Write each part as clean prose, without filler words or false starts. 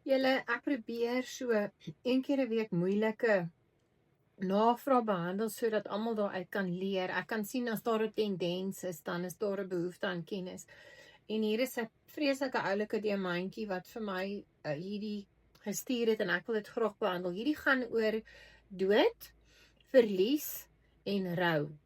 Ek probeer so 1 keer 'n week moeilike navraag behandel sodat almal daaruit kan leer. Ek kan sien as daar 'n tendens is, dan is daar 'n behoefte aan kennis. En hier is 'n vreeslike oulike diamantjie wat vir my hierdie gestuur het en ek wil dit graag behandel. Hierdie gaan oor dood, verlies en rou.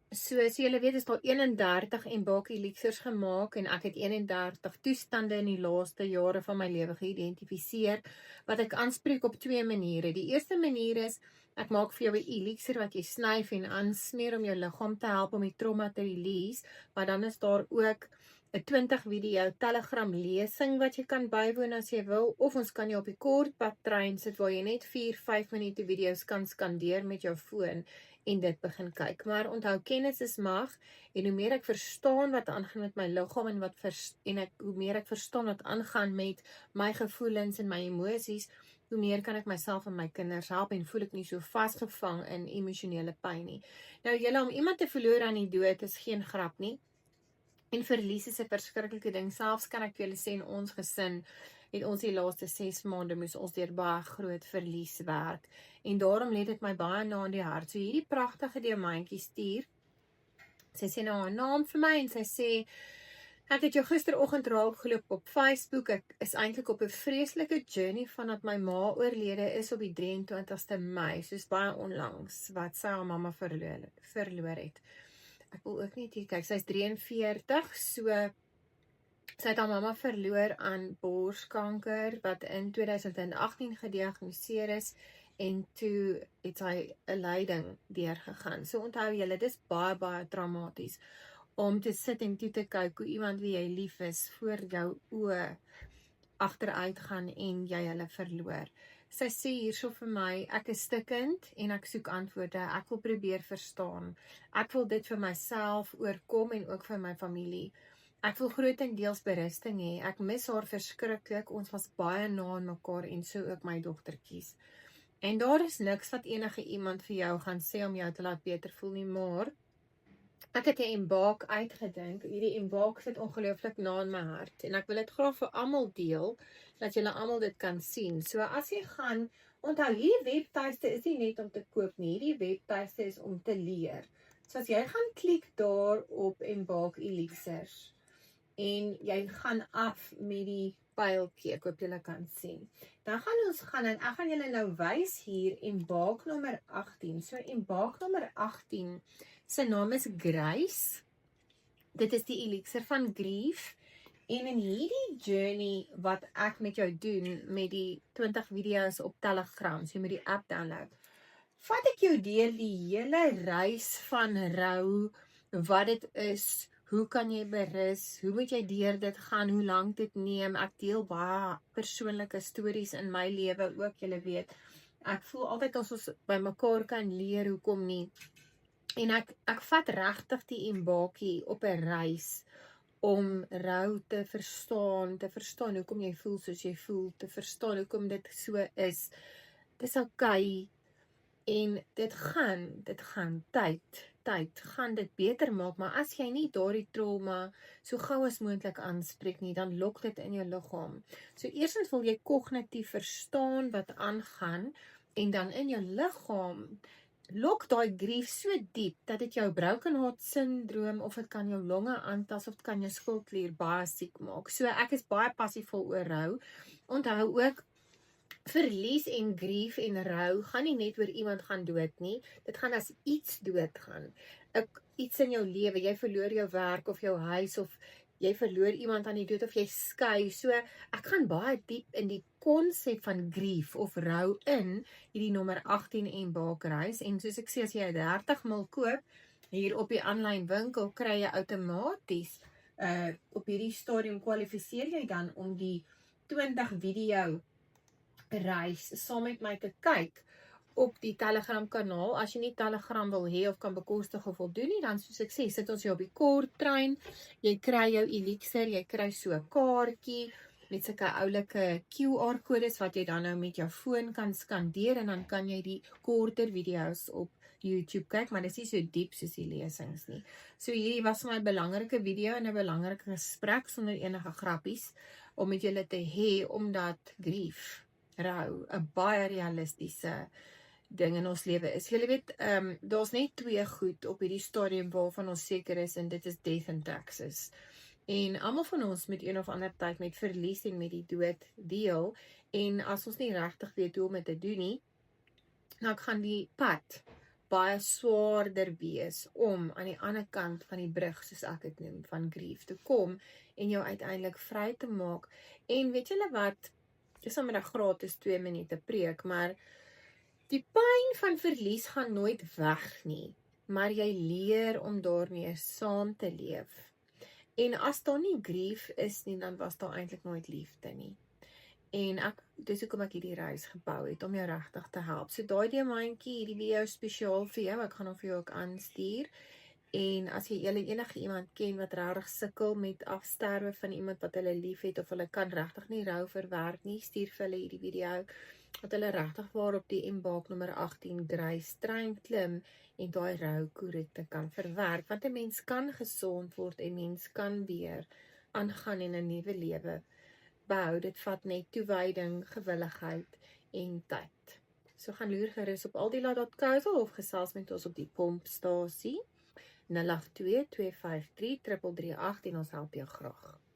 So julle weet is daar 31 Embak elixirs gemaak en ek het 31 toestande in die laaste jare van my lewe geïdentifiseer wat ek aanspreek op 2 maniere. Die eerste manier is ek maak vir jou 'n elixir wat jy snyf en aansmeer om jou liggaam te help om die trauma te release, maar dan is daar ook 'n 20 video Telegram lesing wat jy kan bywoon as jy wil, of ons kan jou op die kortpad trein sit waar jy net 4-5 minute video's kan skandeer met jou foon en dit begin kyk. Maar onthou, kennis is mag en hoe meer ek verstaan wat aangaan met my liggaam en hoe meer ek verstaan wat aangaan met my gevoelens en my emosies, hoe meer kan ek myself en my kinders help en voel ek nie so vasgevang in emosionele pyn nie. Nou julle, om iemand te verloor aan die dood is geen grap nie. En verlies is 'n verskriklike ding. Selfs kan ek vir julle sê in ons gesin het ons die laaste 6 maande moes ons deur baie groot verlies werk. En daarom lê dit my baie na in die hart. So hierdie pragtige diamantjie stuur. Sy sê nou haar naam vir my en sy sê ek het jou gisteroggend raak geloop op Facebook. Ek is eintlik op 'n vreeslike journey vandat my ma oorlede is op die 23ste Mei, soos baie onlangs wat sy haar mamma verloor het. Ek wil ook net hier kyk, sy is 43, so sy het haar mamma verloor aan borskanker wat in 2018 gediagnoseer is en toe het sy 'n lyding deurgegaan. So onthou julle, dis baie traumaties om te sit en toe te kyk hoe iemand wie jy lief is voor jou oë agteruit gaan en jy hulle verloor. Sy sê hierso vir my, ek is stikkend en ek soek antwoorde, ek wil probeer verstaan. Ek wil dit vir myself oorkom en ook vir my familie. Ek wil grootendeels berusting hê. Ek mis haar verskriklik. Ons was baie na aan mekaar en so ook my dogtertjies. En daar is niks wat enige iemand vir jou gaan sê om jou te laat beter voel nie, maar ek het 'n Embak uitgedink. Hierdie Embak sit ongelooflik na in my hart en ek wil dit graag vir almal deel, dat julle almal dit kan sien. So as jy gaan, onthou hierdie webtuiste is nie net om te koop nie, hierdie webtuiste is om te leer. So as jy gaan klik daar op Embak elixirs en jy gaan af met die pyltjie, ek hoop julle kan sien. Dan gaan ons gaan en ek gaan julle nou wys hier Embak nommer 18. So Embak nommer 18 sy naam is Grace. Dit is die elixir van grief. En in hierdie journey wat ek met jou doen met die 20 video's op Telegram, so met die app download, vat ek jou deur die hele reis van rou, wat dit is, hoe kan jy berus, hoe moet jy deur dit gaan, hoe lank dit neem. Ek deel baie persoonlike stories in my lewe ook, julle weet. Ek voel altyd as ons by mekaar kan leer, hoekom nie. En ek vat regtig die Embakie op 'n reis om rou te verstaan hoekom jy voel soos jy voel, te verstaan hoekom dit so is. Dis okay. En dit gaan tyd gaan dit beter maak, maar as jy nie daardie trauma so gou as moontlik aanspreek nie, dan lok dit in jou liggaam. So eerstens wil jy kognitief verstaan wat aangaan en dan in jou liggaam lok daai grief so diep dat dit jou broken heart syndroom of dit kan jou longe aantas of dit kan jou skildklier baie siek maak. So ek is baie passievol oor rou. Onthou ook verlies en grief en rou gaan nie net oor iemand gaan dood nie. Dit gaan as iets doodgaan. Iets in jou lewe, jy verloor jou werk of jou huis of jy verloor iemand aan die dood of jy skei. So ek gaan baie diep in die konsep van grief of rou in hierdie nommer 18 Embak reis. En soos ek sê, as jy 30 mil koop hier op die aanlyn winkel, kry jy outomaties op hierdie stadium kwalifiseer jy dan om die 20 video reis saam met my te kyk op die Telegram kanaal. As jy nie Telegram wil hê of kan bekostig of wil doen nie, dan soos ek sê, sit ons jou op die kort trein, jy kry jou elixir, jy kry so 'n kaartjie met sulke oulike QR-kodes wat jy dan nou met jou foon kan skandeer en dan kan jy die korter video's op YouTube kyk, maar dis nie so diep soos die lesings nie. So hierdie was my belangrike video en 'n belangrike gesprek sonder enige grappies. om met julle te hê, omdat grief, rou, 'n baie realistiese ding in ons lewe is. Julle weet, daar's net twee goed op hierdie stadium waarvan ons seker is, en dit is death and taxes. En almal van ons met een of ander tyd met verlies en met die dood deel, en as ons nie regtig weet hoe om dit te doen nie, dan gaan die pad baie swaarder wees om aan die ander kant van die brug, soos ek dit noem, van grief te kom en jou uiteindelik vry te maak. En weet julle wat, dis sommer 'n gratis 2 minute preek, maar die pyn van verlies gaan nooit weg nie, maar jy leer om daarmee saam te leef. En as daar nie grief is nie, dan was daar eintlik nooit liefde nie. En dis hoekom ek hierdie reis gebou het, om jou regtig te help. So daai diamantjie, hierdie video spesiaal vir jou, ek gaan hom vir jou ook aanstuur. En as jy enige iemand ken wat regtig sukkel met afsterwe van iemand wat hulle liefhet, of hulle kan regtig nie rou verwerk nie, stuur vir hulle hierdie video, dat hulle regtig waar op die embark nommer 18 Grace trein klim en daai rou korrekte kan verwerk, want 'n mens kan gesond word en mens kan weer aangaan in 'n nuwe lewe bou. Dit vat net toewyding, gewilligheid en tyd. So gaan loer gerus op aldila.co of gesels met ons op die pompstasie 082 253 3338 en ons help jou graag.